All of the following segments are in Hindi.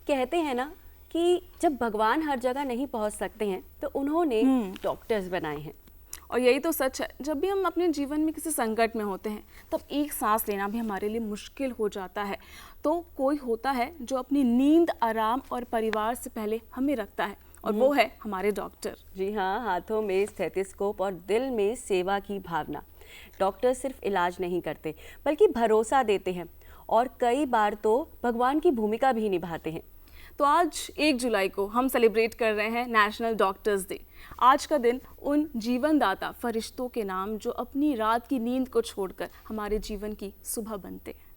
कहते हैं ना कि जब भगवान हर जगह नहीं पहुंच सकते हैं तो उन्होंने डॉक्टर्स बनाए हैं। और यही तो सच है, जब भी हम अपने जीवन में किसी संकट में होते हैं तब एक सांस लेना भी हमारे लिए मुश्किल हो जाता है। तो कोई होता है जो अपनी नींद, आराम और परिवार से पहले हमें रखता है, और वो है हमारे डॉक्टर। जी हाँ, हाथों में स्टेथोस्कोप और दिल में सेवा की भावना। डॉक्टर सिर्फ इलाज नहीं करते बल्कि भरोसा देते हैं और कई बार तो भगवान की भूमिका भी निभाते हैं। तो आज 1 जुलाई को हम सेलिब्रेट कर रहे हैं नेशनल डॉक्टर्स डे। आज का दिन उन जीवनदाता फरिश्तों के नाम जो अपनी रात की नींद को छोड़कर हमारे जीवन की सुबह बनते हैं।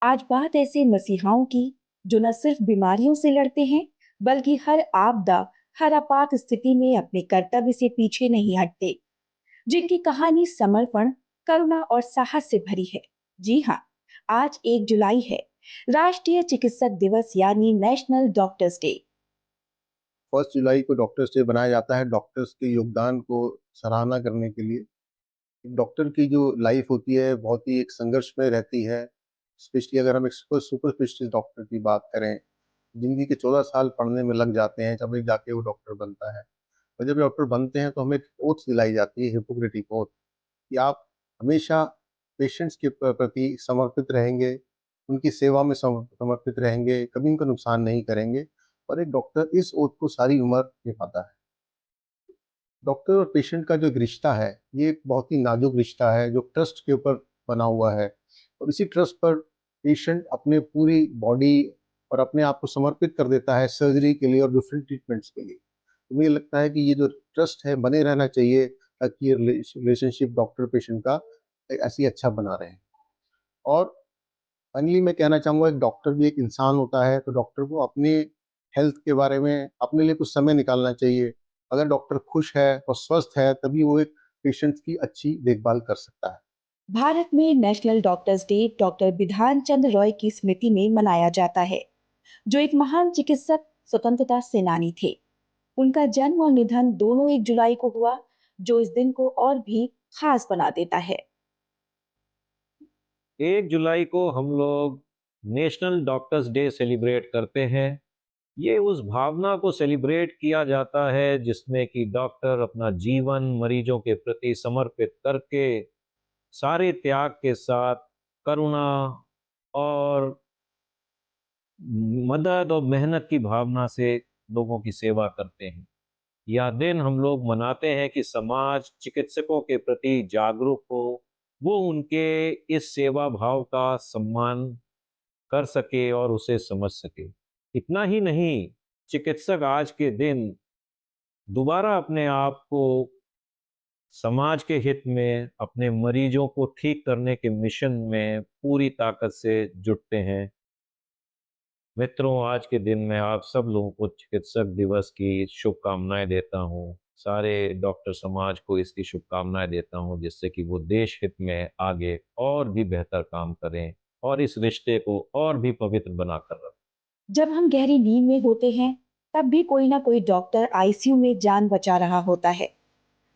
आज बात ऐसे मसीहाओं की जो न सिर्फ बीमारियों से लड़ते हैं बल्कि हर आपदा, हर आपात स्थिति में अपने कर्तव्य से पीछे नहीं हटते, जिनकी कहानी समर्पण, करुणा और साहस से भरी है। जी हाँ, आज 1 जुलाई है, राष्ट्रीय चिकित्सक दिवस यानी नेशनल डॉक्टर्स डे। 1 जुलाई को डॉक्टर्स डे बनाया जाता है डॉक्टर्स के योगदान को सराहना करने के लिए। डॉक्टर की जो लाइफ होती है बहुत ही एक संघर्ष में रहती है, स्पेशली अगर हम एक सुपर स्पेशलिस्ट डॉक्टर की बात करें, जिंदगी के 14 साल पढ़ने में लग जाते हैं तब जाके वो डॉक्टर बनता है। और जब डॉक्टर बनते हैं तो हमें एक ओथ दिलाई जाती है, हिपोक्रेटिक ओथ, कि आप हमेशा पेशेंट्स के प्रति समर्पित रहेंगे, उनकी सेवा में समर्पित रहेंगे, कभी उनका नुकसान नहीं करेंगे। और एक डॉक्टर इस ओथ को सारी उम्र निभाता है। डॉक्टर और पेशेंट का जो एक रिश्ता है, ये एक बहुत ही नाजुक रिश्ता है जो ट्रस्ट के ऊपर बना हुआ है। और इसी ट्रस्ट पर पेशेंट अपने पूरी बॉडी और अपने आप को समर्पित कर देता है सर्जरी के लिए और डिफरेंट ट्रीटमेंट्स के लिए। तो मुझे लगता है कि ये जो ट्रस्ट है बने रहना चाहिए, ताकि ये रिलेशनशिप डॉक्टर पेशेंट का ऐसे ही अच्छा बना रहे। और फाइनली मैं कहना चाहूँगा, एक डॉक्टर भी एक इंसान होता है, तो डॉक्टर को अपने हेल्थ के बारे में अपने लिए कुछ समय निकालना चाहिए। अगर डॉक्टर खुश है और स्वस्थ है तभी वो एक पेशेंट की अच्छी देखभाल कर सकता है। भारत में नेशनल डॉक्टर्स डे डॉक्टर बिधान चंद्र रॉय की स्मृति में मनाया जाता है, जो एक महान चिकित्सक, स्वतंत्रता सेनानी थे। उनका जन्म और निधन दोनों 1 जुलाई को हुआ, जो इस दिन को और भी खास बना देता है। 1 जुलाई को हम लोग नेशनल डॉक्टर्स डे सेलिब्रेट करते हैं। ये उस भावना को सेलिब्रेट किया जाता है जिसमें कि डॉक्टर अपना जीवन मरीजों के प्रति समर्पित करके सारे त्याग के साथ करुणा और मदद और मेहनत की भावना से लोगों की सेवा करते हैं। यह दिन हम लोग मनाते हैं कि समाज चिकित्सकों के प्रति जागरूक हो, वो उनके इस सेवा भाव का सम्मान कर सके और उसे समझ सके। इतना ही नहीं, चिकित्सक आज के दिन दोबारा अपने आप को समाज के हित में, अपने मरीजों को ठीक करने के मिशन में पूरी ताकत से जुटते हैं। मित्रों, आज के दिन मैं आप सब लोगों को चिकित्सक दिवस की शुभकामनाएं देता हूं। सारे डॉक्टर समाज को इसकी शुभकामनाएं देता हूं, जिससे कि वो देश हित में आगे और भी बेहतर काम करें और इस रिश्ते को और भी पवित्र बनाकर रखें। जब हम गहरी नींद में होते हैं, तब भी कोई ना कोई डॉक्टर आईसीयू में जान बचा रहा होता है।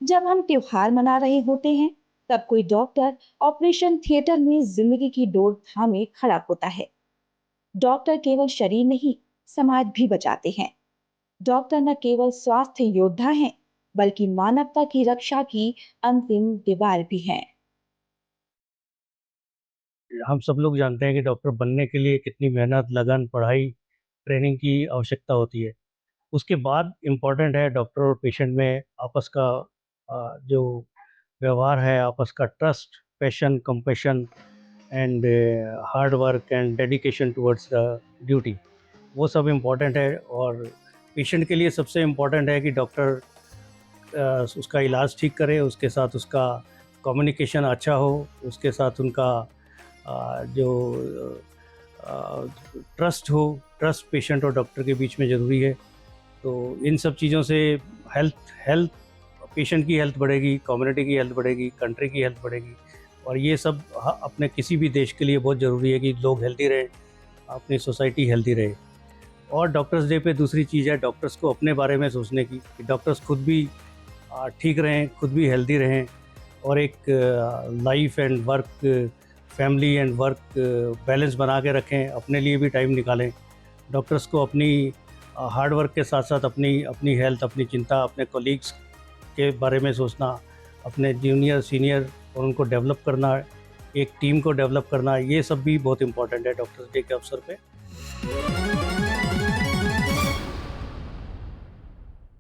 जब हम त्योहार मना रहे होते हैं, तब कोई डॉक्टर ऑपरेशन थिएटर में जिंदगी की डोर थामे खड़ा होता है। डॉक्टर केवल शरीर नहीं, समाज भी बचाते हैं। डॉक्टर न केवल स्वास्थ्य योद्धा हैं, बल्कि मानवता की रक्षा की अंतिम दीवार भी हैं। हम सब लोग जानते हैं कि डॉक्टर बनने के लिए कितनी मेहनत, लगन, पढ़ाई, ट्रेनिंग की आवश्यकता होती है। उसके बाद इम्पोर्टेंट है डॉक्टर और पेशेंट में आपस का जो व्यवहार है, आपस का trust, passion, compassion and hard work and dedication towards the duty, वो सब इम्पोर्टेंट है। और पेशेंट के लिए सबसे इम्पोर्टेंट है कि डॉक्टर उसका इलाज ठीक करे, उसके साथ उसका कम्युनिकेशन अच्छा हो, उसके साथ उनका जो ट्रस्ट हो, ट्रस्ट पेशेंट और डॉक्टर के बीच में ज़रूरी है। तो इन सब चीज़ों से हेल्थ पेशेंट की हेल्थ बढ़ेगी, कम्युनिटी की हेल्थ बढ़ेगी, कंट्री की हेल्थ बढ़ेगी। और ये सब अपने किसी भी देश के लिए बहुत ज़रूरी है कि लोग हेल्दी रहें, अपनी सोसाइटी हेल्दी रहे। और डॉक्टर्स डे पे दूसरी चीज़ है डॉक्टर्स को अपने बारे में सोचने की कि डॉक्टर्स खुद भी ठीक रहें, खुद भी हेल्दी रहें और एक life and work, family and work balance बना के रखें, अपने लिए भी टाइम निकालें। डॉक्टर्स को अपनी हार्ड वर्क के साथ साथ अपनी हेल्थ, अपनी चिंता, अपने कोलीग्स के बारे में सोचना, अपने जूनियर सीनियर और उनको डेवलप करना, एक टीम को डेवलप करना, ये सब भी बहुत इम्पोर्टेंट है डॉक्टर्स डे के अवसर पे।